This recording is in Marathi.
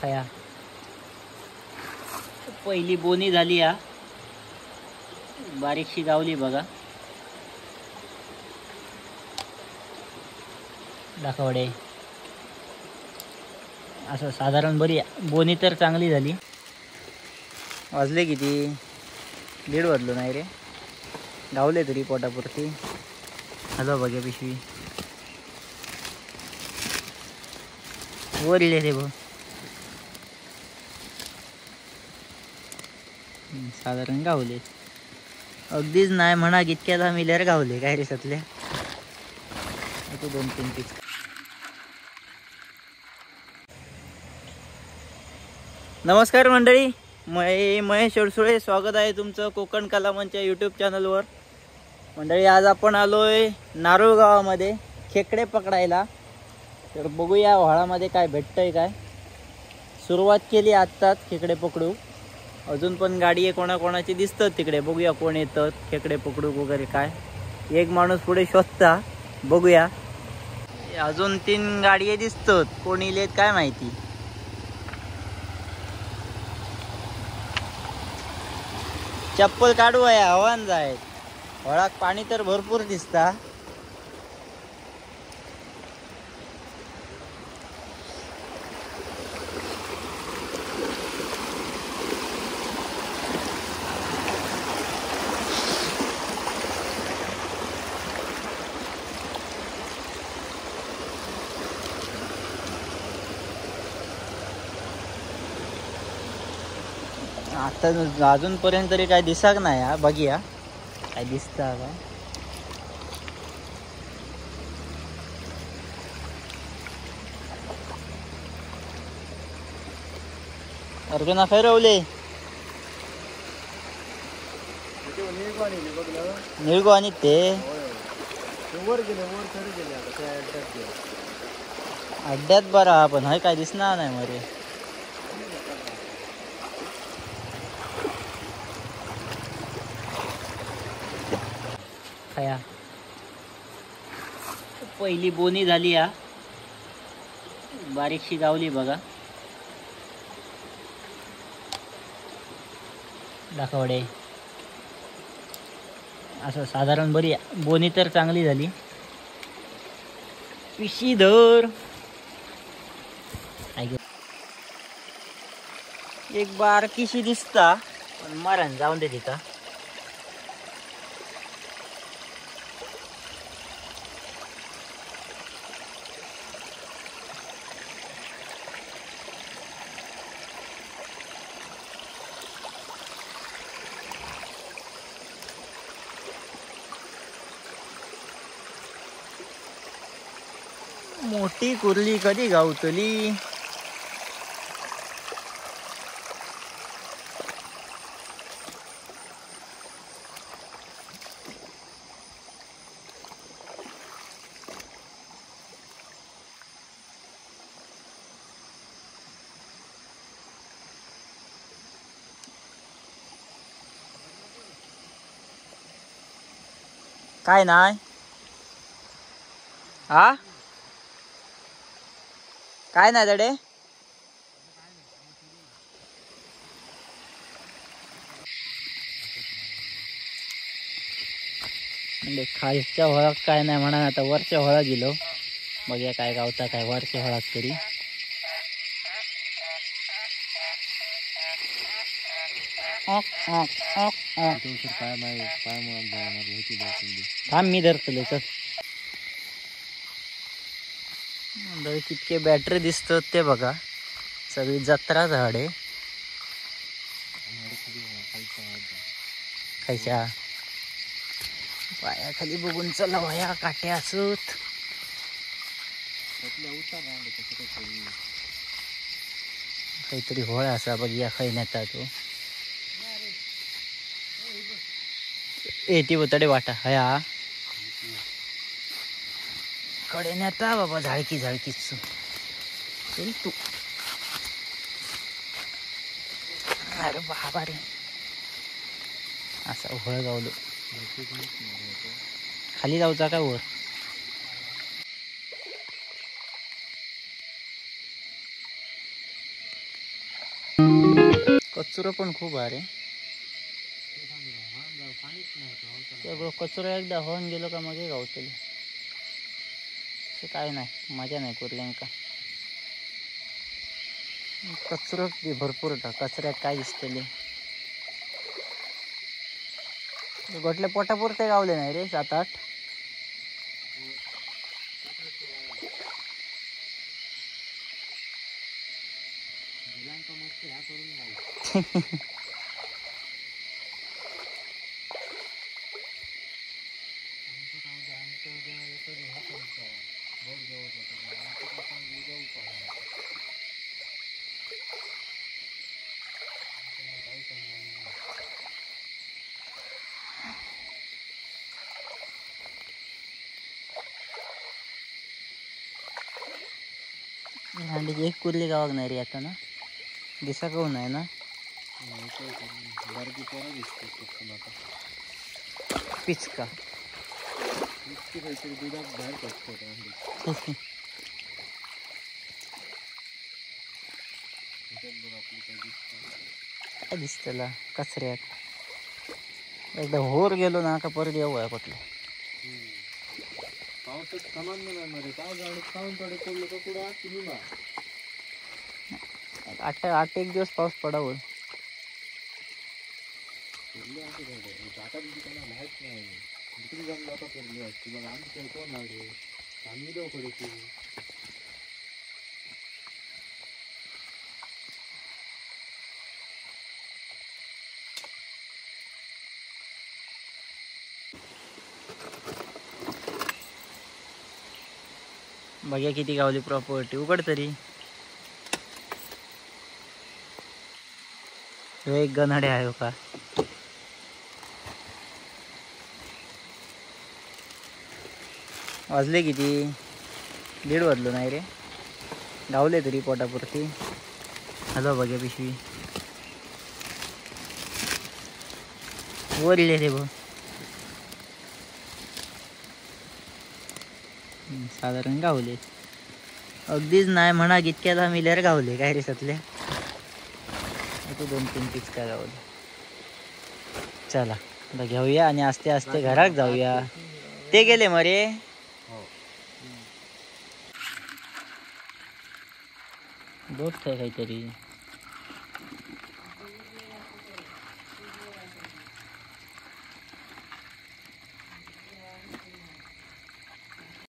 खया पहिली बोनी झाली या बारीकशी गावली बघा दाखवडे असं साधारण बरी बोनी तर चांगली झाली। वाजले किती 1:30 वाजलो नाही रे गावले तरी पोटापुरती। हॅलो बघा पिशवी वर इले रे भाऊ साधारण गावले अगदीच नाही म्हणा कितक्याला मिल्यार गावले काय रे सतल्या 2-3 पीस। नमस्कार मंडळी महेश अडसुळे स्वागत आहे तुमचं कोकण कलामंच यूट्यूब चॅनलवर। मंडळी आज आपण आलोय नारोळ गावामध्ये खेकडे पकडायला। तर बघूया व्हाळामध्ये काय भेटतंय काय। सुरुवात केली आत्ताच खेकडे पकडू अजून पण गाडी आहे कोणाकोणाची दिसतात तिकडे बघूया कोण येतात खेकडे पकडू वगैरे काय। एक माणूस पुढे शोधता बघूया अजून 3 गाडी दिसतात कोण इलेत काय माहिती। चप्पल काढू आहे हवान जाय व्हाळात पाणी तर भरपूर दिसता। आता अजूनपर्यंत तरी काय दिसत नाही हा बघूया काय दिसता का। अर्जुना फिरवले निळगो आणि ते अड्ड्यात बरा पण हाय काय दिसणार नाही मरे। खया पहिली बोनी झाली या बारीकशी गावली बघा दाखवडे असं साधारण बरी बोनी तर चांगली झाली। पिशी धर एक बारकीशी दिसता पण मारण जाऊन दे तिथं। मोठी कुर्ली कधी गावतली। काय नाही हा काय नाही तडे खालच्या होळात काय नाही म्हणा आता वरच्या होळा गेलो बघूया काय गावता काय वरच्या होळात तरी। थांब मी धरतले तर कितके बॅटरी दिसतात ते बघा सगळी जत्रा झाडे खायच्या पायाखाली बघून चला वया काट्या असत काहीतरी होळ असा बघूया खाई नेता तो ती बोतडे वाटा हया कडे नेता बाबा झाळकी झाळकीच चल तू अरे बाबा रे असा होळ गावलो खाली जाऊचा का वर कचरो पण खूप आहे रे. कचरो एकदा होऊन गेलो का मग गावतले. काय नाही, मजा नाही कुर्ल्यांका. कचरो भरपूर होता. कचऱ्यात काय दिसतले. गोटले पोटापुरते गावले नाही रे 7-8. हांडीची एक कुर्ली गावाक नाही रे आता ना. दिसा कहून नाही ना. पिचका काय दिसतला कचऱ्यात. एकदा होर गेलो ना का परत येऊ आहे कुठलं. पावसात समान नाही काय गाडी खाऊन पडे पडलो का कुठं तुम्ही 8 एक दिवस पाऊस पडावं. आता त्यांना माहित नाही तिकडे जाऊन आता फिरली असते मग आम्ही कोण लागले आम्ही देऊ पडे. बघा किती गावली प्रॉपर्टी. उघड तरी. एक गन्हाडे आहे का. वाजले किती. 1:30 वाजलो नाही रे. गावले तरी पोटापुरती. हॅलो बघा पिशवी वरले रे बघ. साधारण गावले. अगदीच नाही म्हणा कितक्याला मिल्यार गावले काय रे सतल्या. 2-3 पिचका गावले. चला आता घेऊया आणि आस्ते आस्ते घरात जाऊया. ते गेले मरे. बोट आहे काहीतरी.